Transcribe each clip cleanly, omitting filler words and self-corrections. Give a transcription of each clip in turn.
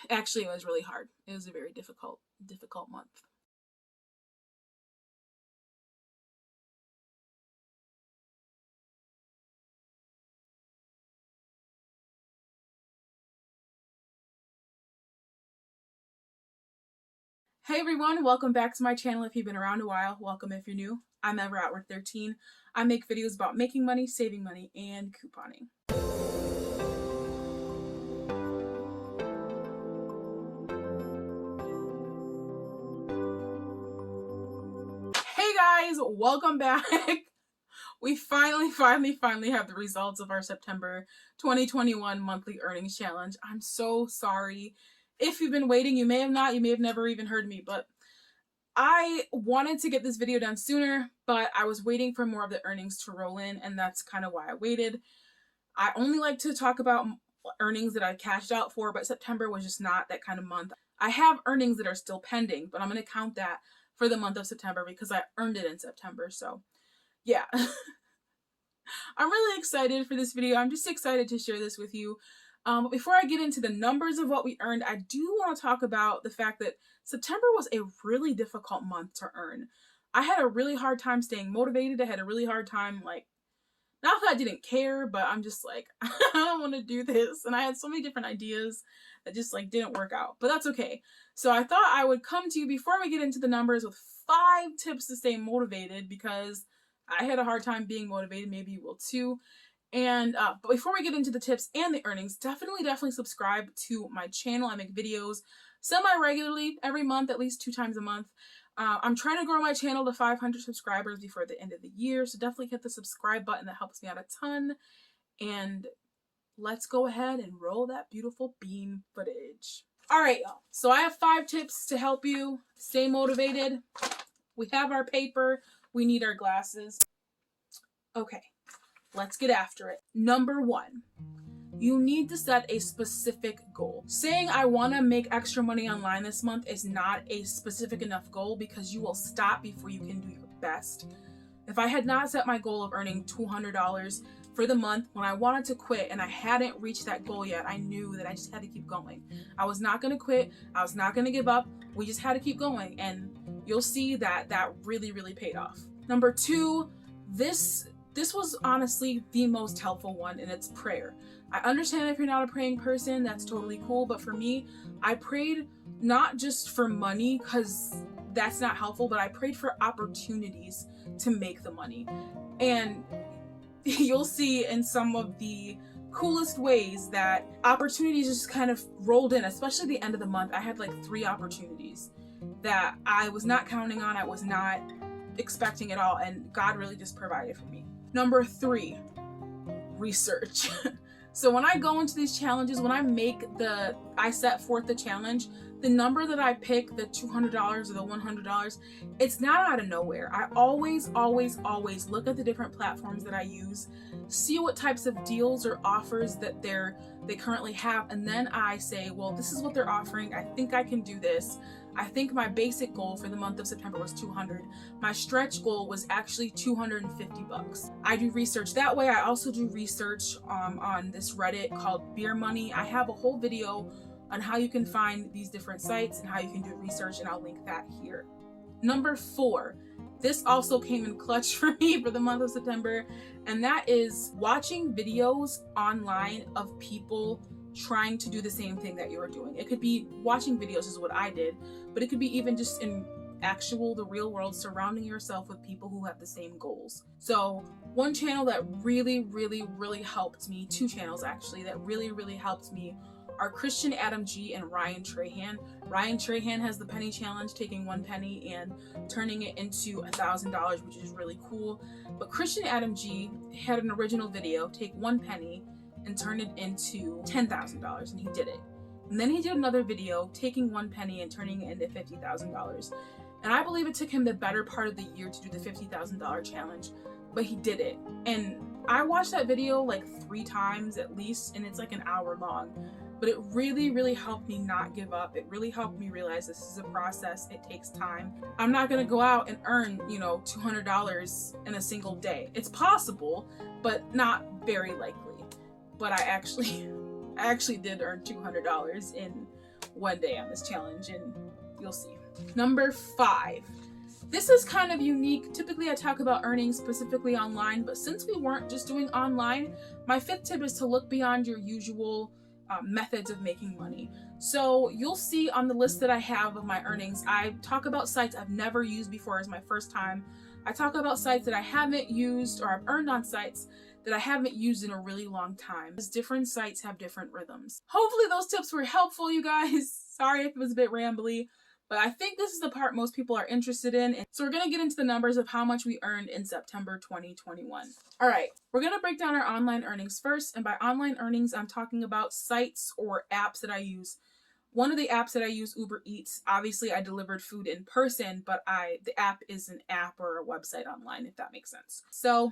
Actually, it was really hard. It was a very difficult month. Hey everyone, welcome back to my channel. If you've been around a while, welcome if you're new. I'm EverOutward13. I make videos about making money, saving money, and couponing. Hey guys, welcome back. We finally have the results of our September 2021 monthly earnings challenge. I'm so sorry. If you've been waiting, you may have not, you may have never even heard me, but I wanted to get this video done sooner, but I was waiting for more of the earnings to roll in, and that's kind of why I waited. I only like to talk about earnings that I cashed out for, but September was just not that kind of month. I have earnings that are still pending, but I'm going to count that for the month of September because I earned it in September. So yeah, I'm really excited for this video. I'm just excited to share this with you. But before I get into the numbers of what we earned, I do want to talk about the fact that September was a really difficult month to earn. I had a really hard time staying motivated. I had a really hard time, like, not that I didn't care, but I'm just like, I don't want to do this. And I had so many different ideas that just like didn't work out, but that's okay. So I thought I would come to you before we get into the numbers with 5 tips to stay motivated, because I had a hard time being motivated. Maybe you will too. And but before we get into the tips and the earnings, definitely subscribe to my channel. I make videos semi-regularly every month, at least 2 times a month. I'm trying to grow my channel to 500 subscribers before the end of the year, so definitely hit the subscribe button. That helps me out a ton. And let's go ahead and roll that beautiful bean footage. All right, y'all. So I have 5 tips to help you stay motivated. We have our paper. We need our glasses. Okay. Let's get after it. Number 1, you need to set a specific goal. Saying I want to make extra money online this month is not a specific enough goal, because you will stop before you can do your best. If I had not set my goal of earning $200 for the month when I wanted to quit and I hadn't reached that goal yet, I knew that I just had to keep going. I was not going to quit. I was not going to give up. We just had to keep going, and you'll see that that really paid off. Number 2, this was honestly the most helpful one, and it's prayer. I understand if you're not a praying person, that's totally cool, but for me, I prayed not just for money, because that's not helpful, but I prayed for opportunities to make the money. And you'll see in some of the coolest ways that opportunities just kind of rolled in, especially the end of the month. I had like 3 opportunities that I was not counting on, I was not expecting at all, and God really just provided for me. Number 3, research. So when I go into these challenges, when I set forth the challenge, the number that I pick, the $200 or the $100, it's not out of nowhere. I always look at the different platforms that I use, see what types of deals or offers that they currently have, and then I say, well, this is what they're offering. I think I can do this. I think my basic goal for the month of September was $200. My stretch goal was actually $250. I do research that way. I also do research on this Reddit called Beer Money. I have a whole video on how you can find these different sites and how you can do research, and I'll link that here. Number 4, this also came in clutch for me for the month of September, and that is watching videos online of people trying to do the same thing that you're doing. It could be watching videos is what I did, but it could be even just in the real world, surrounding yourself with people who have the same goals. So one channel that really helped me, 2 channels actually that really helped me, are Christian Adam G and Ryan Trahan. Ryan Trahan has the penny challenge, taking 1 penny and turning it into $1,000, which is really cool. But Christian Adam G had an original video, take 1 penny and turn it into $10,000, and he did it. And then he did another video, taking 1 penny and turning it into $50,000. And I believe it took him the better part of the year to do the $50,000 challenge, but he did it. And I watched that video like 3 times at least, and it's like an hour long. But it really helped me not give up. It really helped me realize this is a process. It takes time. I'm not gonna go out and earn, $200 in a single day. It's possible, but not very likely. But I actually did earn $200 in one day on this challenge, and you'll see. Number 5. This is kind of unique. Typically I talk about earning specifically online, but since we weren't just doing online, my 5th tip is to look beyond your usual methods of making money. So you'll see on the list that I have of my earnings, I talk about sites I've never used before as my first time. I talk about sites that I haven't used, or I've earned on sites that I haven't used in a really long time. Because different sites have different rhythms. Hopefully those tips were helpful, you guys. Sorry if it was a bit rambly, but I think this is the part most people are interested in. So we're gonna get into the numbers of how much we earned in September 2021. All right, we're gonna break down our online earnings first. And by online earnings, I'm talking about sites or apps that I use. One of the apps that I use, Uber Eats, obviously I delivered food in person, but the app is an app or a website online, if that makes sense. So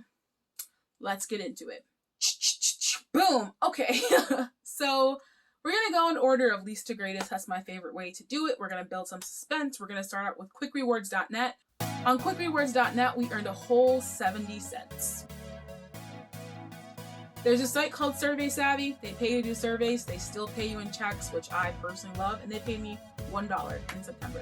let's get into it. Boom, okay. So we're gonna go in order of least to greatest. That's my favorite way to do it. We're gonna build some suspense. We're gonna start out with quickrewards.net. On quickrewards.net, we earned a whole 70 cents. There's a site called Survey Savvy. They pay you to do surveys. They still pay you in checks, which I personally love, and they paid me $1 in September.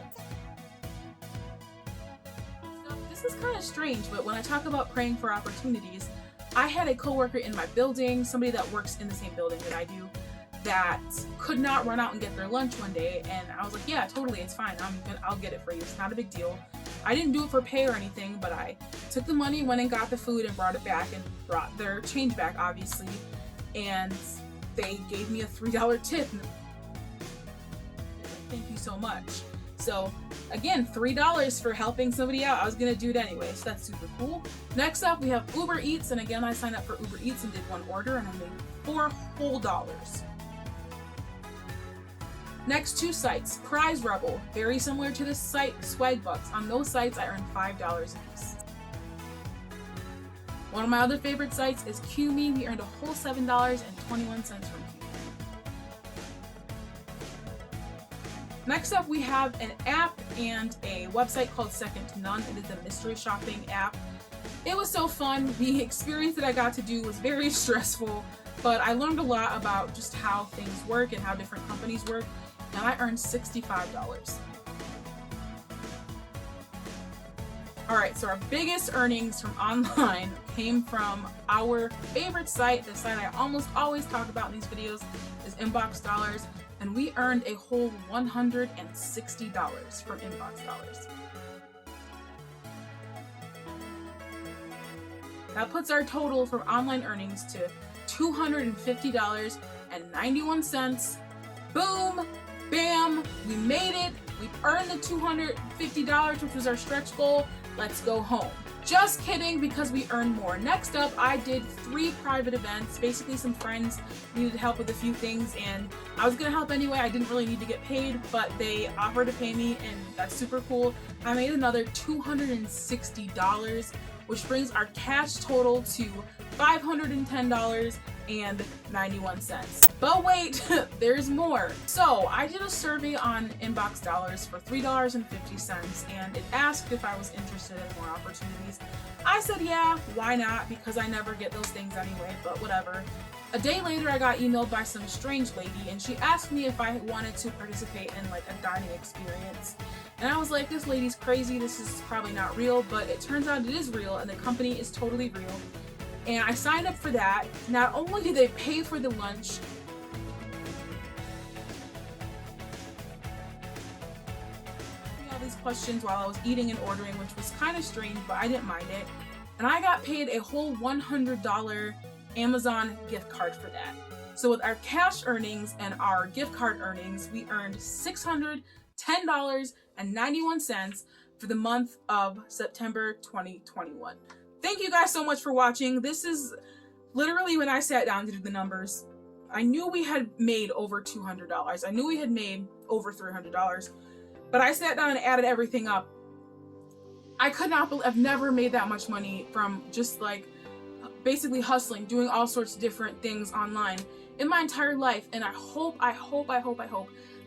So this is kind of strange, but when I talk about praying for opportunities, I had a coworker in my building, somebody that works in the same building that I do, that could not run out and get their lunch one day, and I was like, yeah, totally, it's fine. I'll get it for you. It's not a big deal. I didn't do it for pay or anything, but I took the money, went and got the food, and brought it back, and brought their change back, obviously, and they gave me a $3 tip. Thank you so much. So again, $3 for helping somebody out. I was gonna do it anyway, so that's super cool. Next up, we have Uber Eats, and again, I signed up for Uber Eats and did one order, and I made $4 whole. Next, 2 sites. Prize Rebel, very similar to this site, Swagbucks. On those sites, I earned $5 apiece. One of my other favorite sites is qmee. We earned a whole $7.21 from qmee. Next up, we have an app and a website called Second to None. It is a mystery shopping app. It was so fun. The experience that I got to do was very stressful, but I learned a lot about just how things work and how different companies work, and I earned $65. Alright, so our biggest earnings from online came from our favorite site, the site I almost always talk about in these videos, is inboxdollars, and we earned a whole $160 from inboxdollars. That puts our total from online earnings to $250.91. Boom! Bam! We made it! We earned the $250, which was our stretch goal. Let's go home. Just kidding, because we earned more. Next up, I did 3 private events. Basically, some friends needed help with a few things, and I was gonna help anyway. I didn't really need to get paid, but they offered to pay me, and that's super cool. I made another $260, which brings our cash total to $510.91. But wait, there's more. So I did a survey on inboxdollars for $3.50, and it asked if I was interested in more opportunities. I said yeah, why not, because I never get those things anyway, but whatever. A day later, I got emailed by some strange lady, and she asked me if I wanted to participate in like a dining experience. And I was like, this lady's crazy, this is probably not real, but it turns out it is real, and the company is totally real. And I signed up for that. Not only did they pay for the lunch, all these questions while I was eating and ordering, which was kind of strange, but I didn't mind it. And I got paid a whole $100 Amazon gift card for that. So with our cash earnings and our gift card earnings, we earned $610.91 for the month of September 2021. Thank you guys so much for watching. This is literally when I sat down to do the numbers. I knew we had made over $200. I knew we had made over $300, but I sat down and added everything up. I could not believe, I've never made that much money from just like basically hustling, doing all sorts of different things online in my entire life. And I hope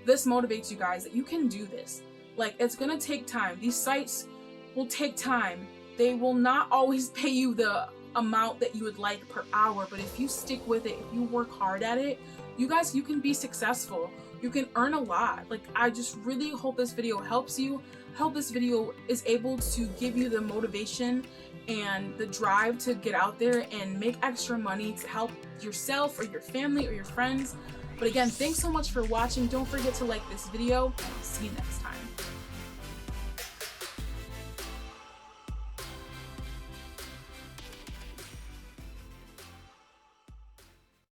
this motivates you guys that you can do this. Like, it's gonna take time. These sites will take time. They will not always pay you the amount that you would like per hour, but if you stick with it, if you work hard at it, you guys, you can be successful. you can earn a lot. Like, I just really hope this video helps you. Hope this video is able to give you the motivation and the drive to get out there and make extra money to help yourself or your family or your friends. But again, thanks so much for watching. Don't forget to like this video. See you next time.